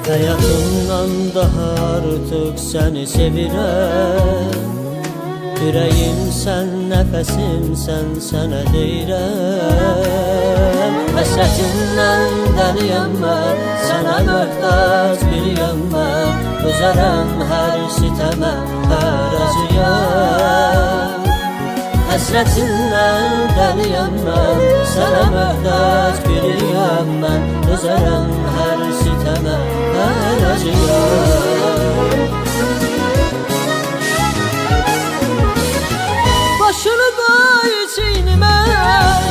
Hayatımdan daha artık seni sevirəm. Yüreğim sen, nefesim sen, sana deyirəm. Həsrətindən dəliyəm mən, sana möhtac biriyəm mən. Dözərəm hər sitəmə, hər acıya. Həsrətindən dəliyəm mən, sana möhtac biriyəm mən. Dözərəm hər sitəmə, hər acıya. Başını koy çiynime,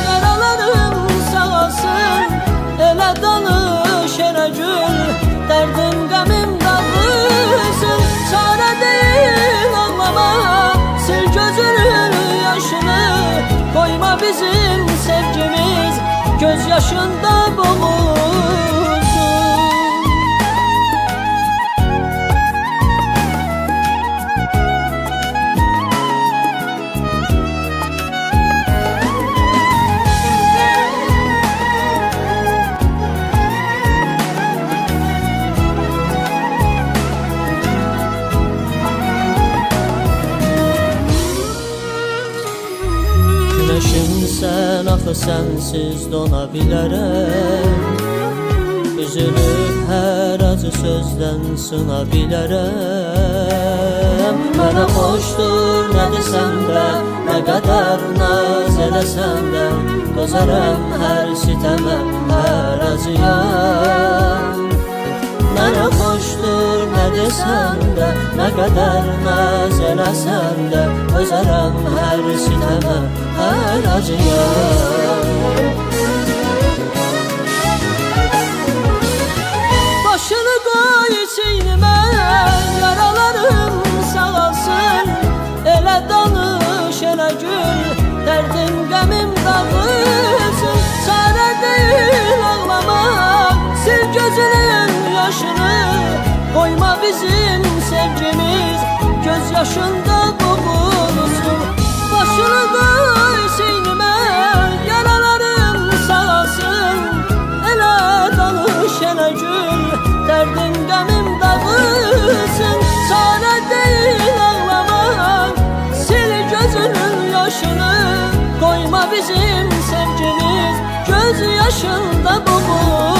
yaralarım sağalsın. Elə danış, elə gül, dərdim qəmim dağılsın. Çarə deyil ağlama, sil gözünün yaşını. Koyma bizim sevgimiz göz yaşında boğulsun. Güneşim sen, axı sensiz dona bilərəm. Üzülüb hər acı sözdən sına bilərəm. Mənə xoşdur nə desəm də, nə qədər naz eləsəm də. Dözərəm hər sitəmə, hər acıya. Mənə xoşdur nə desəm də, nə qədər naz eləsəm də. Dözərəm hər sitəmə, hər acıya. Başını koy çiynime, yaralarım sağalsın. Elə danış, elə gül, dərdim qəmim dağılsın. Çarə deyil ağlamaq, sil gözünün yaşını. Koyma bizim sevgimiz göz yaşında boğulsun. Başını koy çiynime, yaralarım sağalsın. Elə danış, elə gül, dərdim qəmim dağılsın. Çarə deyil ağlamaq, sil gözünün yaşını. Koyma bizim sevgimiz göz yaşında boğulsun.